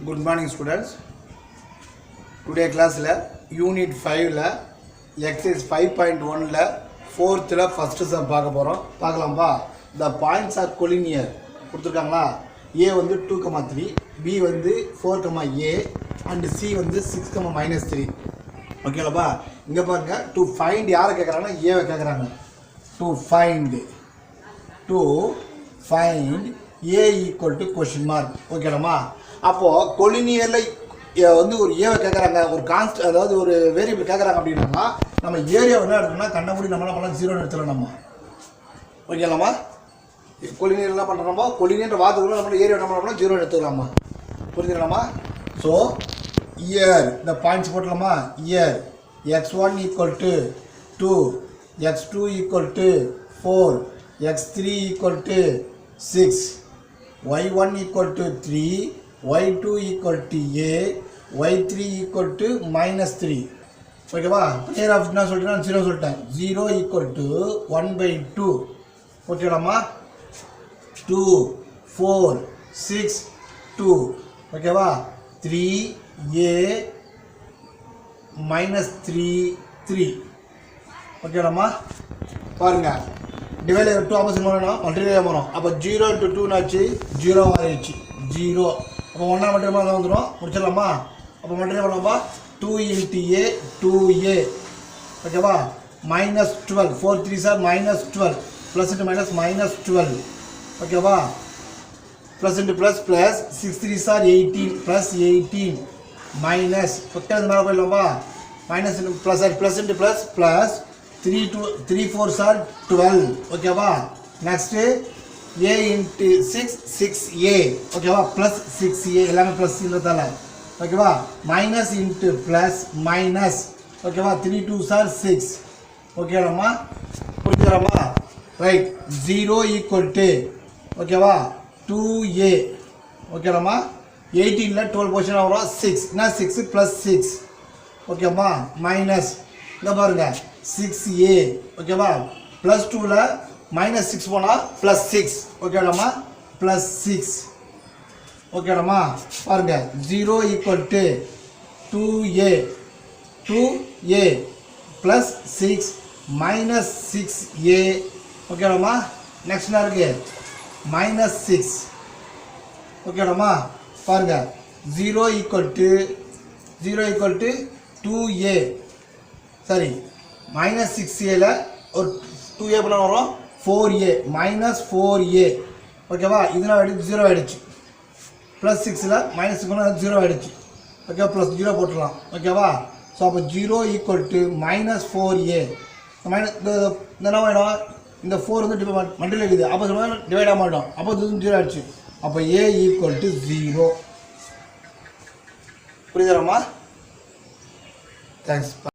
Good morning students. Today class unit 5 exercise 5.1 fourth first sum பார்க்க போறோம். பார்க்கலாம்பா. The points are collinear. கொடுத்திருக்காங்களா? A வந்து 2,3, B வந்து 4,a and C வந்து 6,-3. ஓகேங்களா? இங்க பாருங்க to find யாரை கேக்குறாங்கன்னா A வை கேக்குறாங்க. To find A equal to question mark. ஓகேங்களா? அப்போ கொலினியர்ல வந்து ஒரு ஏவை கேட்குறாங்க, ஒரு கான்ஸ்ட் அதாவது ஒரு வேரியபிள் கேட்குறாங்க அப்படின்னா நம்ம ஏரியா என்ன எடுக்கணும்னா கண்ணபடி நம்ம என்ன பண்ணலாம், 0 எடுத்துக்கலாம் நம்ம. ஓகேலாமா? கொலினியர் என்ன பண்ணுறோமோ கொலினியர் வார்த்தைக்குள்ள நம்ம ஏரியா என்ன பண்ணலாம், 0 எடுத்துக்கலாமா. புரிஞ்சுக்கலாமா? ஸோ இயர் இந்த பாயிண்ட்ஸ் போட்டலாமா. Here x1 equal to 2, x2 equal to 4, x3 equal to 6, y1 equal to 3, y2 equal to a, y3 equal to -3. ஓகேவா? கிளியர் ஆஃப் என்ன சொல்லிட்டேன், 0 சொல்லிட்டேன். 0 equal to 1/2. ஓகேடாமா? 2 4 6 2. ஓகேவா? 3a -3 ஓகேடாமா? பாருங்க, டிவைட் 2 ஆப்போசிட் பண்ணணும், மல்டிப்ளை பண்ணணும். அப்போ 0 × 2 ஆச்சு, 0 ஆயிடுச்சு. 0 அப்போ 1 மட்டும் வந்துடும். முடிச்சிடலாமா? அப்போ மட்டும் பண்ணலாமா? 2 × a 2a. ஓகேவா? -12 4 3s are -12 plus into minus -12. ஓகேவா? Plus into plus plus 6 3s are 18 plus 18 minus okay மேலே போயிடலாமா? Minus into plus plus into plus plus 3 4s are 12. ஓகேவா? Next a into 6 6a. ஓகேவா? ப்ளஸ் 6a எல்லாமே plus இல்லதால. ஓகேவா? Minus into plus minus. ஓகேவா? 3 2s are 6. ஓகேவாம்மா? புரிஞ்சுக்கலாமா? ரைட். 0 ஈக்குவல் டு ஓகேவா 2a. ஓகேவாம்மா? 18ல 12 பொசிஷன் வரும் 6 என்ன 6 ப்ளஸ் 6. ஓகேம்மா? மைனஸ் இந்த பாருங்க 6a. ஓகேவா? ப்ளஸ் 2ல -6 போனால் +6. ஓகேடாமா? +6. ஓகேடாமா? பாருங்க 0 equal to 2a plus 6 -6a. ஓகேடாமா? நெக்ஸ்ட் என்ன இருக்கு, -6. ஓகேடாமா? பாருங்க 0 ஈக்குவல் டு 2a சரி -6aல ஒரு 2a பண்ண வரும் 4a -4a. ஓகேவா? இதெல்லாம் எடுத்து 0 ஆகிடுச்சு. ப்ளஸ் 6ல் -6 பண்ணால் 0 ஆகிடுச்சு. ஓகே ப்ளஸ் 0 போட்டுடலாம். ஓகேவா? ஸோ அப்போ 0 ஈக்குவல் டு -4a. இந்த என்ன ஆகிடும், இந்த 4 வந்து மல்டிபிள் இருக்குது, அப்போ டிவைட் ஆக மாட்டோம். அப்போ 0 ஆகிடுச்சு. அப்போ a ஈக்குவல் டு 0. புரியுதாம்மா? தேங்க்ஸ்.